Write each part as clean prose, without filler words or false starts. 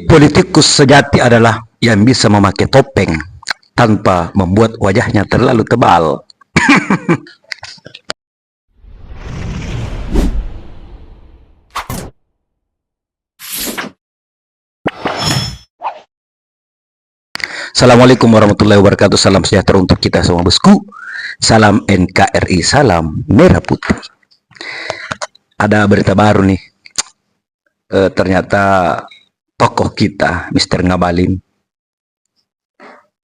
Politikus sejati adalah yang bisa memakai topeng tanpa membuat wajahnya terlalu tebal. Assalamualaikum warahmatullahi wabarakatuh. Salam sejahtera untuk kita semua bosku. Salam NKRI, salam merah putih. Ada berita baru nih. Ternyata tokoh kita, Mr. Ngabalin,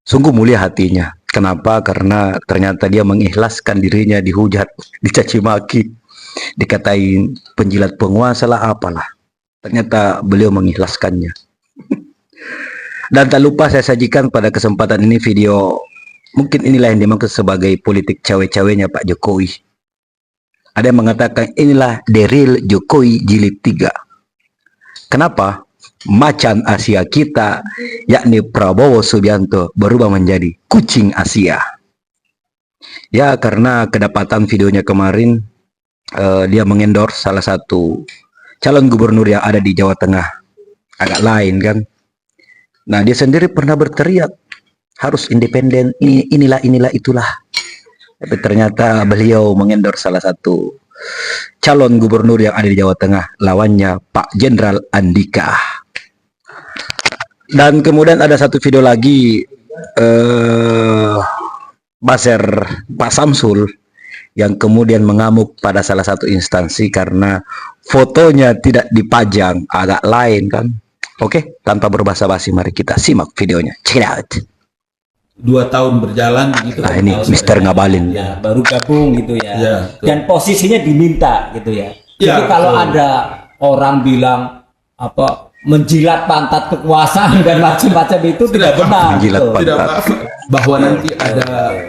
sungguh mulia hatinya. Kenapa? Karena ternyata dia mengikhlaskan dirinya dihujat, dicaci maki, dikatain penjilat penguasa lah apalah. Ternyata beliau mengikhlaskannya. Dan tak lupa saya sajikan pada kesempatan ini video, mungkin inilah yang dimaksud sebagai politik cawe-cawenya Pak Jokowi. Ada yang mengatakan inilah the real Jokowi jilid 3. Kenapa? Macan Asia kita, yakni Prabowo Subianto, berubah menjadi kucing Asia. Ya, karena kedapatan videonya kemarin, dia mengendorse salah satu calon gubernur yang ada di Jawa Tengah. Agak lain kan. Nah, dia sendiri pernah berteriak harus independen, inilah itulah. Tapi ternyata beliau mengendorse salah satu calon gubernur yang ada di Jawa Tengah, lawannya Pak Jenderal Andika. Dan kemudian ada satu video lagi, Baser Pak Samsul yang kemudian mengamuk pada salah satu instansi karena fotonya tidak dipajang. Agak lain kan. Oke, tanpa berbasa-basi mari kita simak videonya. Check it out. 2 tahun berjalan gitu. Nah, ini Mr. Ngabalin. Ya, baru gabung gitu ya. Ya, dan posisinya diminta gitu ya. Ya, jadi kalau ada orang bilang apa menjilat pantat kekuasaan dan macam-macam itu tidak benar. Menjilat gitu. Tidak bahwa nanti ada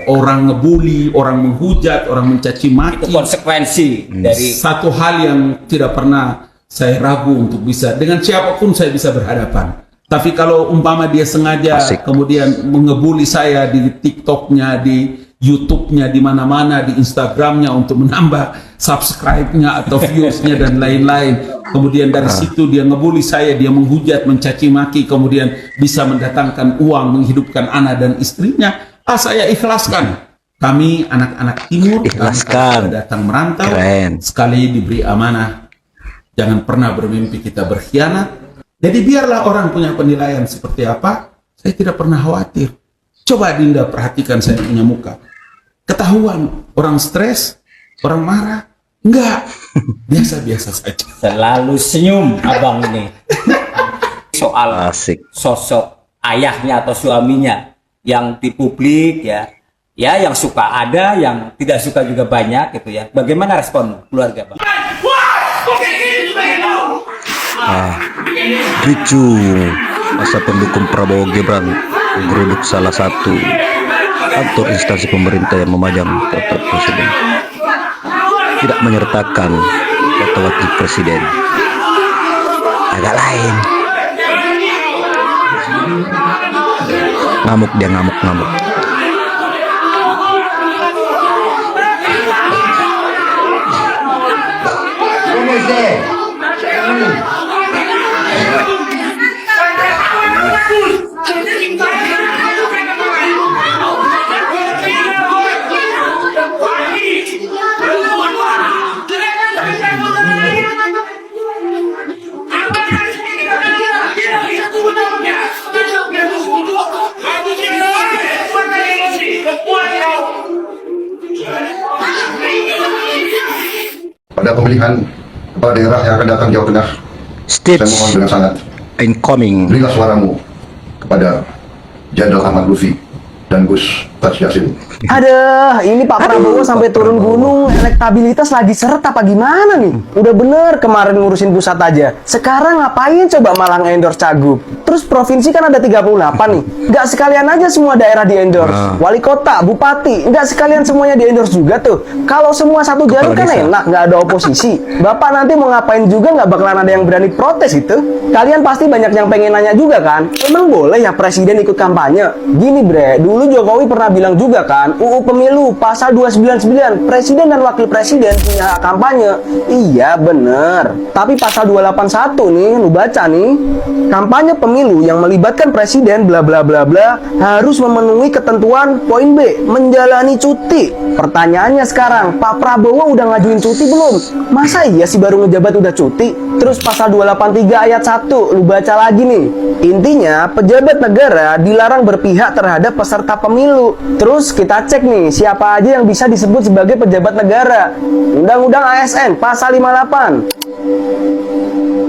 orang ngebully, orang menghujat, orang mencaci maki. Itu konsekuensi dari Satu hal yang tidak pernah saya ragu untuk bisa dengan siapapun saya bisa berhadapan. Tapi kalau umpama dia sengaja kemudian mengebuli saya di TikToknya, di YouTube-nya, di mana-mana, di Instagramnya untuk menambah subscribe-nya atau views-nya dan lain-lain. Kemudian dari situ dia ngebuli saya, dia menghujat, mencaci maki, kemudian bisa mendatangkan uang, menghidupkan anak dan istrinya. Saya ikhlaskan. Kami anak-anak timur, Ikhlaskan. kami datang merantau, Keren. sekali diberi amanah. Jangan pernah bermimpi kita berkhianat. Jadi biarlah orang punya penilaian seperti apa, saya tidak pernah khawatir. Coba Dinda perhatikan saya punya muka. Ketahuan orang stres, orang marah. Enggak, biasa-biasa saja. selalu senyum abang ini. Soal Asik. sosok ayahnya atau suaminya yang di publik ya, yang suka ada, yang tidak suka juga banyak gitu ya. Bagaimana respon keluarga bang? Ricu masa pendukung Prabowo Gibran menggeruduk salah satu kantor instansi pemerintah yang memajang foto presiden, tidak menyertakan foto wakil presiden. Agak lain. Ngamuk dia, ngamuk. Pada pemilihan kepala daerah yang akan datang Jawa Tengah, saya mohon Stage dengan sangat incoming. berilah suaramu kepada Jenderal Ahmad Lutfi dan Gus Taj Yassin. Aduh, ini Pak Prabowo sampai turun gunung, elektabilitas lagi seret apa gimana nih? Udah bener kemarin ngurusin pusat aja. Sekarang ngapain coba malah endorse cagup? Terus provinsi kan ada 38 nih. Nggak sekalian aja semua daerah di-endorse. Wali kota, bupati, nggak sekalian semuanya di-endorse juga tuh. Kalau semua satu jalur kan enak, nggak ada oposisi. Bapak nanti mau ngapain juga nggak bakalan ada yang berani protes itu. Kalian pasti banyak yang pengen nanya juga kan? Emang boleh ya presiden ikut kampanye? Gini bre, dulu Jokowi pernah bilang juga kan, UU Pemilu pasal 299, Presiden dan Wakil Presiden punya hak kampanye. Iya bener. Tapi pasal 281 nih, lu baca nih, kampanye pemilu yang melibatkan presiden bla bla bla bla harus memenuhi ketentuan poin B, menjalani cuti. Pertanyaannya sekarang, Pak Prabowo udah ngajuin cuti belum? Masa iya sih baru ngejabat udah cuti? Terus pasal 283 ayat 1, lu baca lagi nih. Intinya, pejabat negara dilarang berpihak terhadap peserta pemilu. Terus kita cek nih, siapa aja yang bisa disebut sebagai pejabat negara. Undang-Undang ASN pasal 58.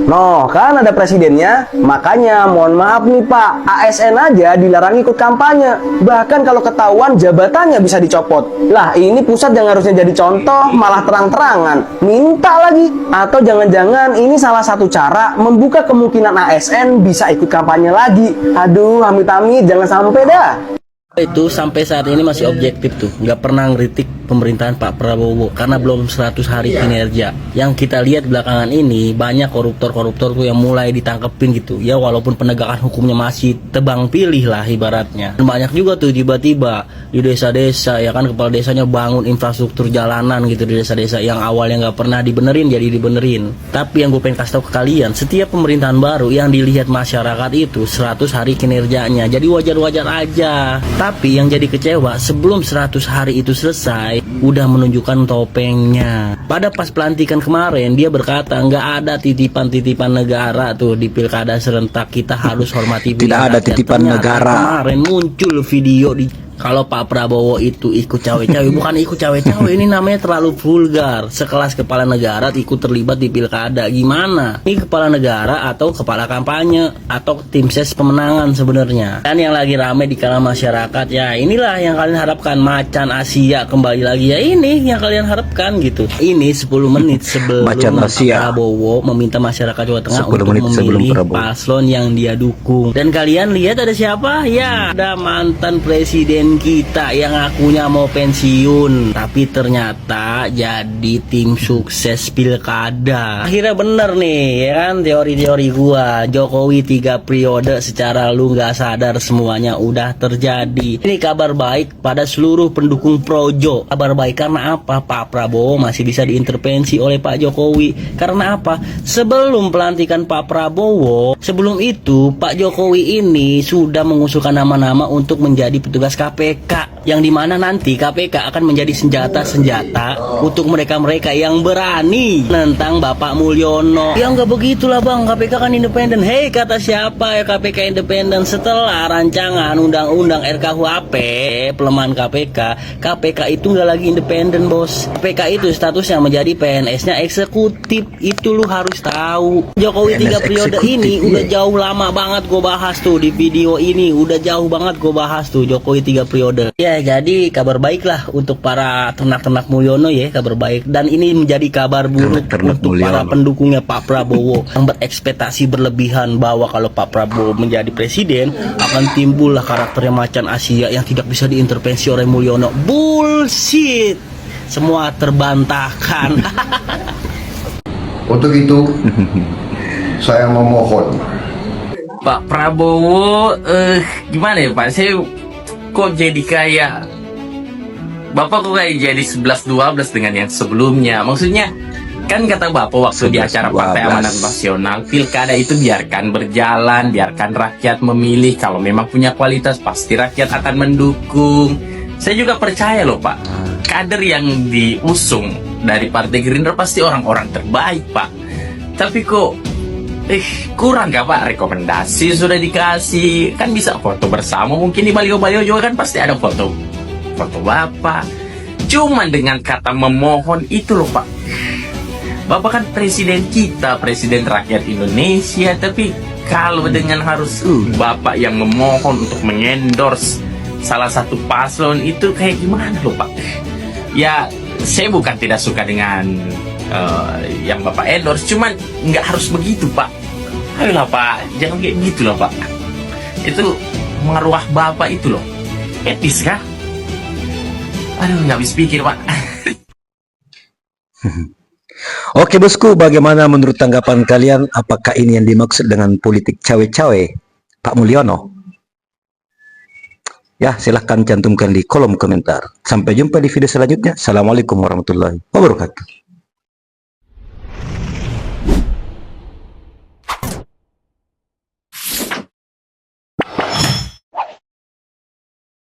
Noh, kan ada presidennya. Makanya, mohon maaf nih Pak, ASN aja dilarang ikut kampanye. Bahkan kalau ketahuan jabatannya bisa dicopot. Lah, ini pusat yang harusnya jadi contoh, malah terang-terangan minta lagi. Atau jangan-jangan ini salah satu cara membuka kemungkinan ASN bisa ikut kampanye lagi. Aduh, amit-amit, jangan sampai dah. Itu sampai saat ini masih objektif tuh, nggak pernah ngeritik pemerintahan Pak Prabowo karena belum 100 hari kinerja. Yang kita lihat belakangan ini banyak koruptor-koruptor tuh yang mulai ditangkepin gitu ya, walaupun penegakan hukumnya masih tebang pilih lah ibaratnya. Dan banyak juga tuh tiba-tiba di desa-desa ya kan, kepala desanya bangun infrastruktur jalanan gitu di desa-desa yang awalnya nggak pernah dibenerin jadi dibenerin. Tapi yang gue pengen kasih tau ke kalian, setiap pemerintahan baru yang dilihat masyarakat itu 100 hari kinerjanya, jadi wajar-wajar aja. Tapi yang jadi kecewa, sebelum 100 hari itu selesai, udah menunjukkan topengnya. Pada pas pelantikan kemarin, dia berkata nggak ada titipan-titipan negara tuh di pilkada serentak, kita harus hormati Tidak ada titipan negara. Kemarin muncul video di kalau Pak Prabowo itu ikut cawe-cawe, bukan ikut cawe-cawe, ini namanya terlalu vulgar. Sekelas kepala negara ikut terlibat di pilkada, gimana? Ini kepala negara atau kepala kampanye atau tim ses pemenangan sebenarnya. Dan yang lagi rame di kalangan masyarakat, ya inilah yang kalian harapkan, macan Asia kembali lagi, ya ini yang kalian harapkan gitu. Ini 10 menit sebelum Macan Pak Asia. Prabowo meminta masyarakat Jawa Tengah 10 untuk menit sebelum memilih Prabowo. paslon yang dia dukung. Dan kalian lihat ada siapa? Ya, ada mantan presiden kita yang akunya mau pensiun, tapi ternyata jadi tim sukses pilkada. Akhirnya bener nih, ya kan, teori-teori gua. Jokowi 3 periode secara lu nggak sadar semuanya udah terjadi. Ini kabar baik pada seluruh pendukung Projo. Kabar baik karena apa? Pak Prabowo masih bisa diintervensi oleh Pak Jokowi. Karena apa? Sebelum pelantikan Pak Prabowo, sebelum itu Pak Jokowi ini sudah mengusulkan nama-nama untuk menjadi petugas KPK, yang dimana nanti KPK akan menjadi senjata-senjata untuk mereka-mereka yang berani tentang Bapak Mulyono. Ya nggak begitulah bang, KPK kan independen. Hei, kata siapa ya KPK independen? Setelah rancangan undang-undang RKUHP pelemahan KPK, KPK itu nggak lagi independen bos. KPK itu statusnya menjadi PNS-nya eksekutif, itu lu harus tahu. Jokowi 3 periode ini udah jauh lama banget gue bahas tuh di video ini, udah jauh banget gue bahas tuh Jokowi 3 periode. Ya jadi kabar baik lah untuk para ternak-ternak Mulyono ya, kabar baik. Dan ini menjadi kabar buruk Ternak-ternak untuk para Mulyono. pendukungnya Pak Prabowo yang berekspektasi berlebihan bahwa kalau Pak Prabowo menjadi presiden akan timbullah karakternya macan Asia yang tidak bisa diintervensi oleh Mulyono. Bullshit, semua terbantahkan. Untuk itu, saya memohon Pak Prabowo, gimana ya Pak? Saya kok jadi kayak Bapak kok kayak jadi 11-12 dengan yang sebelumnya. Maksudnya kan kata Bapak waktu di acara Partai 11-12. Amanat Nasional, pilkada itu biarkan berjalan, biarkan rakyat memilih. Kalau memang punya kualitas pasti rakyat akan mendukung. Saya juga percaya loh Pak, kader yang diusung dari Partai Gerindra pasti orang-orang terbaik Pak. Tapi kok kurang gak Pak? Rekomendasi sudah dikasih, kan bisa foto bersama, mungkin di baliho-baliho juga kan pasti ada foto Bapak. Cuman dengan kata memohon itu loh Pak, Bapak kan presiden kita, presiden rakyat Indonesia. Tapi kalau dengan harus Bapak yang memohon untuk mengendorse salah satu paslon, itu kayak gimana loh Pak? Ya saya bukan tidak suka dengan yang Bapak endorse, cuman nggak harus begitu Pak. Ayolah Pak, jangan kayak gitu loh Pak. Itu maruah Bapak itu loh, etis kah? Aduh, nggak habis pikir Pak. Oke bosku, bagaimana menurut tanggapan kalian? Apakah ini yang dimaksud dengan politik cawe-cawe Pak Mulyono? Ya, silahkan cantumkan di kolom komentar. Sampai jumpa di video selanjutnya. Assalamualaikum warahmatullahi wabarakatuh.